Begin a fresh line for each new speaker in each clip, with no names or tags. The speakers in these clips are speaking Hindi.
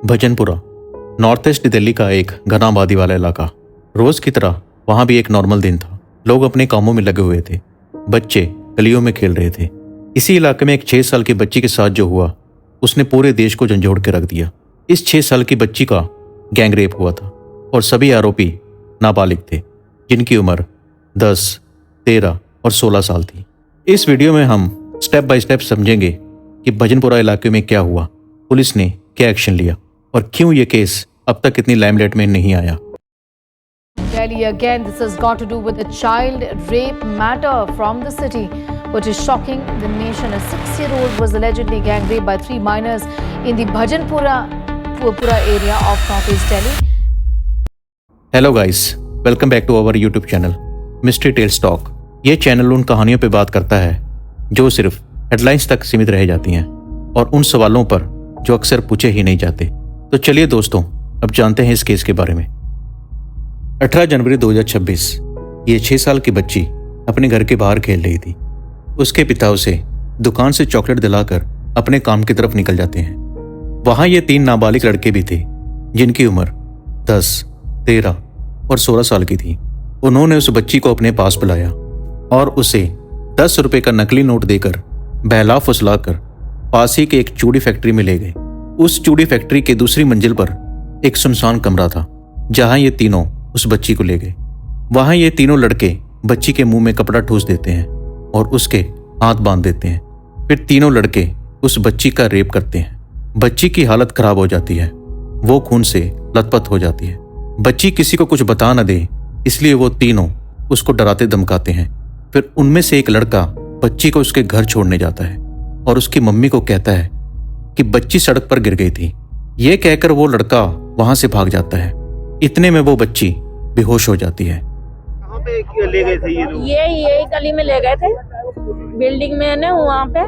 भजनपुरा नॉर्थ ईस्ट दिल्ली का एक घना आबादी वाला इलाका। रोज की तरह वहां भी एक नॉर्मल दिन था। लोग अपने कामों में लगे हुए थे। बच्चे गलियों में खेल रहे थे। इसी इलाके में एक 6 साल की बच्ची के साथ जो हुआ उसने पूरे देश को झंझोड़ के रख दिया। इस 6 साल की बच्ची का गैंग रेप हुआ था और सभी आरोपी नाबालिग थे जिनकी उम्र 10, 13 और 16 साल थी। इस वीडियो में हम स्टेप बाय स्टेप समझेंगे कि भजनपुरा इलाके में क्या हुआ, पुलिस ने क्या एक्शन लिया और क्यों ये केस अब तक इतनी लाइमलाइट में नहीं आया।
Delhi again, this has got to do with a child rape matter from the city, which is shocking the nation. A 6-year-old was allegedly gang raped by 3 minors in the Bhajanpura area of Northeast Delhi.
Hello guys, welcome back to our YouTube channel mystery tales talk. ये चैनल उन कहानियों पे बात करता है जो सिर्फ हेडलाइंस तक सीमित रह जाती हैं और उन सवालों पर जो अक्सर पूछे ही नहीं जाते। तो चलिए दोस्तों, अब जानते हैं इस केस के बारे में। 18 जनवरी 2026 ये 6 साल की बच्ची अपने घर के बाहर खेल रही थी। उसके पिता उसे दुकान से चॉकलेट दिलाकर अपने काम की तरफ निकल जाते हैं। वहां ये 3 नाबालिग लड़के भी थे जिनकी उम्र 10, 13 और 16 साल की थी। उन्होंने उस बच्ची को अपने पास बुलाया और उसे 10 रुपए का नकली नोट देकर बहला फुसलाकर पास ही के एक चूड़ी फैक्ट्री में ले गए। उस चूड़ी फैक्ट्री के दूसरी मंजिल पर एक सुनसान कमरा था जहां ये तीनों उस बच्ची को ले गए। वहां ये तीनों लड़के बच्ची के मुंह में कपड़ा ठूस देते हैं और उसके हाथ बांध देते हैं। फिर तीनों लड़के उस बच्ची का रेप करते हैं। बच्ची की हालत खराब हो जाती है, वो खून से लथपथ हो जाती है। बच्ची किसी को कुछ बता न दे इसलिए वो तीनों उसको डराते धमकाते हैं। फिर उनमें से एक लड़का बच्ची को उसके घर छोड़ने जाता है और उसकी मम्मी को कहता है कि बच्ची सड़क पर गिर गई थी। ये कहकर वो लड़का वहां से भाग जाता है। इतने में वो बच्ची बेहोश हो जाती है।
कहाँ पे ले गए थे ये लोग?
ये गली में ले गए थे, बिल्डिंग में ने वहाँ पे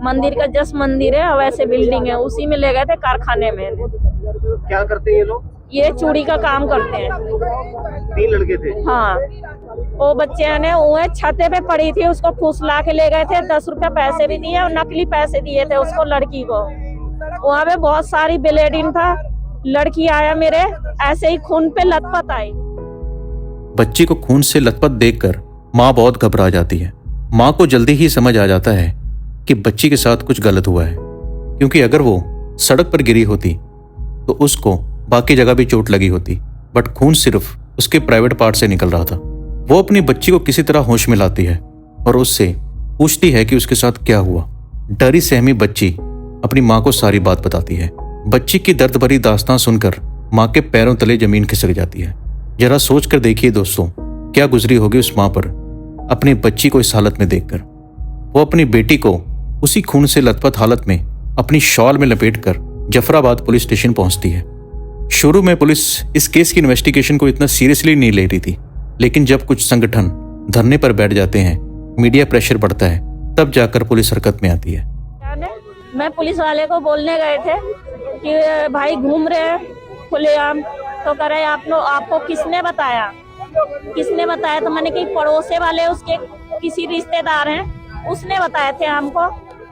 मंदिर का जस्ट मंदिर है वैसे बिल्डिंग है, उसी में ले गए थे कारखाने में।
क्या करते हैं ये लोग?
ये चूड़ी का काम करते हैं।
3 लड़के थे।
हाँ, वो बच्चे ने वो छते पे पड़ी थी, उसको फुसला के ले गए थे। 10 रुपया पैसे भी दिए और नकली पैसे दिए थे उसको, लड़की को। वहाँ पे बहुत सारी ब्लीडिंग था। लड़की आया मेरे ऐसे ही खून पे लथपथ आई।
बच्ची को खून से लथपथ देखकर माँ बहुत घबरा जाती है। माँ को जल्दी ही समझ आ जाता है कि बच्ची के साथ कुछ गलत हुआ है, क्योंकि अगर वो सड़क पर गिरी होती तो उसको बाकी जगह भी चोट लगी होती, बट खून सिर्फ उसके प्राइवेट पार्ट से निकल रहा था। वो अपनी बच्ची को किसी तरह होश में लाती है और उससे पूछती है कि उसके साथ क्या हुआ। डरी सहमी बच्ची अपनी माँ को सारी बात बताती है। बच्ची की दर्द भरी दास्तां सुनकर माँ के पैरों तले जमीन खिसक जाती है। जरा सोच कर देखिए दोस्तों, क्या गुजरी होगी उस माँ पर अपनी बच्ची को इस हालत में देखकर। वो अपनी बेटी को उसी खून से लथपथ हालत में अपनी शॉल में लपेटकर जफराबाद पुलिस स्टेशन पहुंचती है। शुरू में पुलिस इस केस की इन्वेस्टिगेशन को इतना सीरियसली नहीं ले रही थी, लेकिन जब कुछ संगठन धरने पर बैठ जाते हैं, मीडिया प्रेशर बढ़ता है, तब जाकर पुलिस हरकत में आती है।
मैं पुलिस वाले को बोलने गए थे कि भाई घूम रहे हैं खुलेआम, तो कह रहे आपको किसने बताया? तो मैंने कही पड़ोसे वाले उसके किसी रिश्तेदार हैं, उसने बताए थे हमको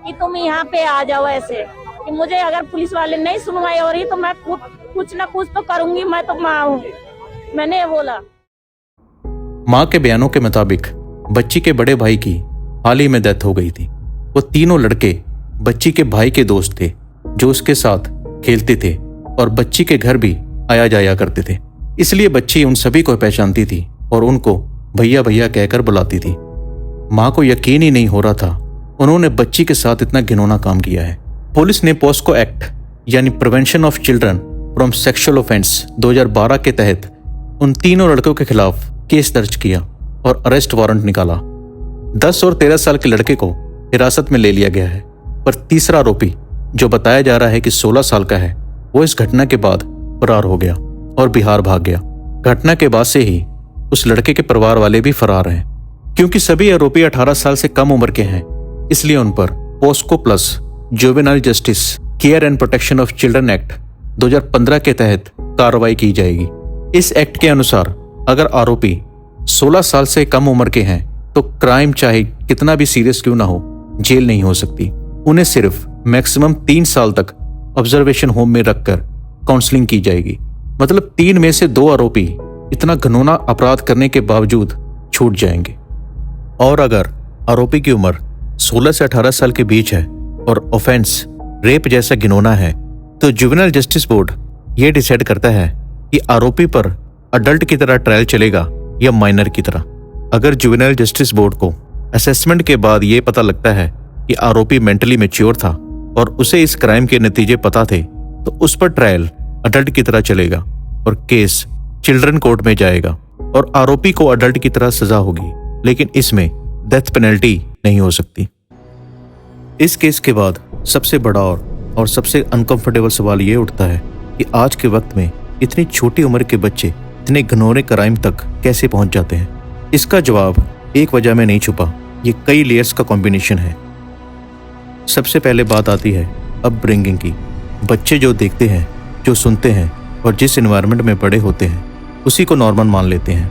कि तुम यहाँ पे आ जाओ। ऐसे कि मुझे अगर पुलिस वाले नहीं सुनवाई हो रही तो मैं कुछ ना कुछ तो करूंगी, मैं तो माँ हूँ, मैंने बोला।
माँ के बयानों के मुताबिक बच्ची के बड़े भाई की हाल ही में डेथ हो गई थी। वो तीनों लड़के बच्ची के भाई के दोस्त थे जो उसके साथ खेलते थे और बच्ची के घर भी आया जाया करते थे, इसलिए बच्ची उन सभी को पहचानती थी और उनको भैया भैया कहकर बुलाती थी। माँ को यकीन ही नहीं हो रहा था उन्होंने बच्ची के साथ इतना घिनौना काम किया है। पुलिस ने पोस्को एक्ट यानी prevention of children from sexual offence 2012 के तहत उन तीनों लड़कों के खिलाफ केस दर्ज किया और अरेस्ट वारंट निकाला। 10 और 13 साल के लड़के को हिरासत में ले लिया गया है, पर तीसरा आरोपी जो बताया जा रहा है कि 16 साल का है, वो इस घटना के बाद फरार हो गया और बिहार भाग गया। घटना के बाद से ही उस लड़के के परिवार वाले भी फरार हैं। क्योंकि सभी आरोपी 18 साल से कम उम्र के हैं, इसलिए उन पर POCSO plus juvenile justice care and protection of children act 2015 के तहत कार्रवाई की जाएगी। इस एक्ट के अनुसार अगर आरोपी 16 साल से कम उम्र के हैं तो क्राइम चाहे कितना भी सीरियस क्यों ना हो, जेल नहीं हो सकती। उन्हें सिर्फ मैक्सिमम 3 साल तक ऑब्जर्वेशन होम में रखकर काउंसलिंग की जाएगी। मतलब 3 में से 2 आरोपी इतना घिनौना अपराध करने के बावजूद छूट जाएंगे। और अगर आरोपी की उम्र 16 से 18 साल के बीच है और ऑफेंस रेप जैसा घिनौना है, तो जुवेनाइल जस्टिस बोर्ड ये डिसाइड करता है कि आरोपी पर अडल्ट की तरह ट्रायल चलेगा या माइनर की तरह। अगर जुवेनाइल जस्टिस बोर्ड को असेसमेंट के बाद ये पता लगता है कि आरोपी मेंटली मैच्योर था और उसे इस क्राइम के नतीजे पता थे, तो उस पर ट्रायल अडल्ट की तरह चलेगा और केस चिल्ड्रन कोर्ट में जाएगा और आरोपी को अडल्ट की तरह सजा होगी, लेकिन इसमें डेथ पेनल्टी नहीं हो सकती। इस केस के बाद सबसे बड़ा और सबसे अनकंफर्टेबल सवाल ये उठता है कि आज के वक्त में इतनी छोटी उम्र के बच्चे इतने घिनौने क्राइम तक कैसे पहुंच जाते हैं। इसका जवाब एक वजह में नहीं छुपा, ये कई लेयर्स का कॉम्बिनेशन है। सबसे पहले बात आती है अपब्रिंगिंग की। बच्चे जो देखते हैं, जो सुनते हैं और जिस एनवायरनमेंट में बड़े होते हैं उसी को नॉर्मल मान लेते हैं।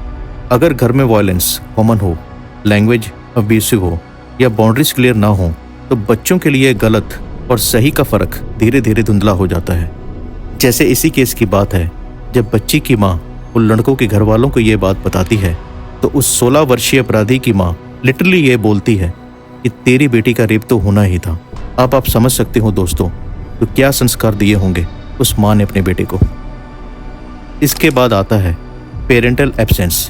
अगर घर में वायलेंस कॉमन हो, लैंग्वेज अब्यूसिव हो या बाउंड्रीज क्लियर ना हो, तो बच्चों के लिए गलत और सही का फर्क धीरे धीरे धुंधला हो जाता है। जैसे इसी केस की बात है, जब बच्ची की माँ उन लड़कों के घर वालों को ये बात बताती है, तो उस 16 वर्षीय अपराधी की माँ लिटरली ये बोलती है कि तेरी बेटी का रेप तो होना ही था। अब आप समझ सकते हो दोस्तों, तो क्या संस्कार दिए होंगे उस माँ ने अपने बेटे को। इसके बाद आता है पेरेंटल एब्सेंस।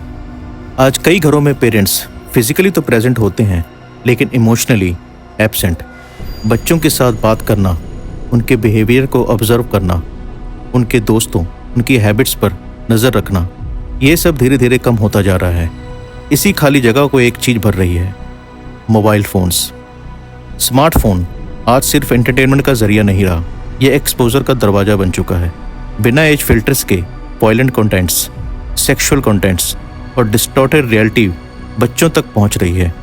आज कई घरों में पेरेंट्स फिजिकली तो प्रेजेंट होते हैं, लेकिन इमोशनली एब्सेंट। बच्चों के साथ बात करना, उनके बिहेवियर को ऑब्जर्व करना, उनके दोस्तों, उनकी हैबिट्स पर नज़र रखना, ये सब धीरे धीरे कम होता जा रहा है। इसी खाली जगह को एक चीज़ भर रही है, मोबाइल फ़ोन्स। स्मार्टफोन आज सिर्फ एंटरटेनमेंट का जरिया नहीं रहा, यह एक्सपोजर का दरवाज़ा बन चुका है। बिना एज फिल्टर्स के वायलेंट कंटेंट्स, सेक्सुअल कंटेंट्स और डिस्टॉर्टेड रियलिटी बच्चों तक पहुंच रही है।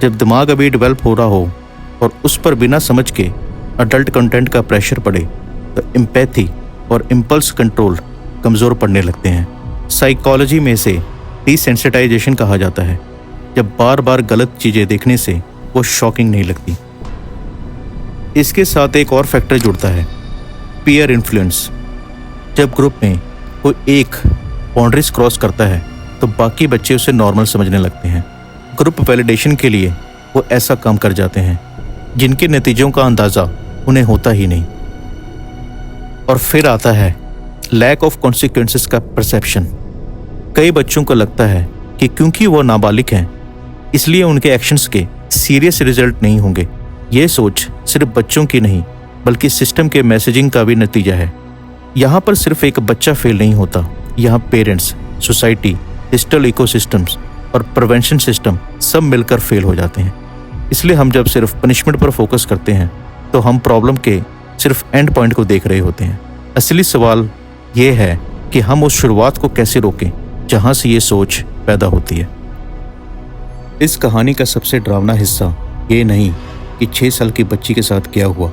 जब दिमाग अभी डेवलप हो रहा हो और उस पर बिना समझ के अडल्ट कंटेंट का प्रेशर पड़े, तो एम्पैथी और इम्पल्स कंट्रोल कमज़ोर पड़ने लगते हैं। साइकोलॉजी में इसे डिसेंसिटाइजेशन कहा जाता है, जब बार बार गलत चीज़ें देखने से वो शॉकिंग नहीं लगती। इसके साथ एक और फैक्टर जुड़ता है, पीयर इन्फ्लुएंस। जब ग्रुप में कोई एक बाउंड्रीज क्रॉस करता है, तो बाकी बच्चे उसे नॉर्मल समझने लगते हैं। ग्रुप वैलिडेशन के लिए वो ऐसा काम कर जाते हैं जिनके नतीजों का अंदाज़ा उन्हें होता ही नहीं। और फिर आता है लैक ऑफ कॉन्सिक्वेंसेस का परसेप्शन। कई बच्चों को लगता है कि क्योंकि वो नाबालिग हैं, इसलिए उनके एक्शंस के सीरियस रिजल्ट नहीं होंगे। ये सोच सिर्फ बच्चों की नहीं, बल्कि सिस्टम के मैसेजिंग का भी नतीजा है। यहाँ पर सिर्फ एक बच्चा फेल नहीं होता, यहाँ पेरेंट्स, सोसाइटी, डिजिटल इकोसिस्टम्स और प्रिवेंशन सिस्टम सब मिलकर फेल हो जाते हैं। इसलिए हम जब सिर्फ पनिशमेंट पर फोकस करते हैं, तो हम प्रॉब्लम के सिर्फ एंड पॉइंट को देख रहे होते हैं। असली सवाल ये है कि हम उस शुरुआत को कैसे रोकें जहाँ से ये सोच पैदा होती है। इस कहानी का सबसे डरावना हिस्सा ये नहीं कि 6 साल की बच्ची के साथ क्या हुआ,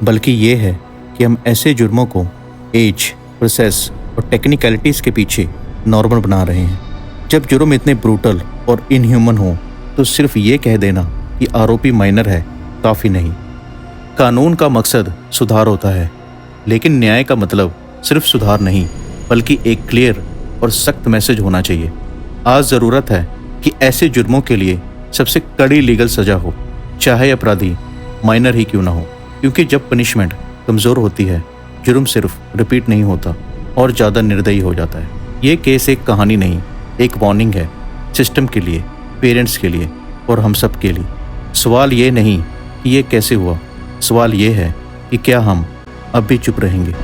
बल्कि ये है कि हम ऐसे जुर्मों को एज, प्रोसेस और टेक्निकलिटीज़ के पीछे नॉर्मल बना रहे हैं। जब जुर्म इतने ब्रूटल और इनह्यूमन हो, तो सिर्फ ये कह देना कि आरोपी माइनर है काफ़ी नहीं। कानून का मकसद सुधार होता है, लेकिन न्याय का मतलब सिर्फ सुधार नहीं, बल्कि एक क्लियर और सख्त मैसेज होना चाहिए। आज ज़रूरत है कि ऐसे जुर्मों के लिए सबसे कड़ी लीगल सज़ा हो, चाहे अपराधी माइनर ही क्यों ना हो। क्योंकि जब पनिशमेंट कमज़ोर होती है, जुर्म सिर्फ रिपीट नहीं होता और ज़्यादा निर्दयी हो जाता है। ये केस एक कहानी नहीं, एक वार्निंग है, सिस्टम के लिए, पेरेंट्स के लिए और हम सब के लिए। सवाल ये नहीं कि ये कैसे हुआ, सवाल ये है कि क्या हम अब भी चुप रहेंगे।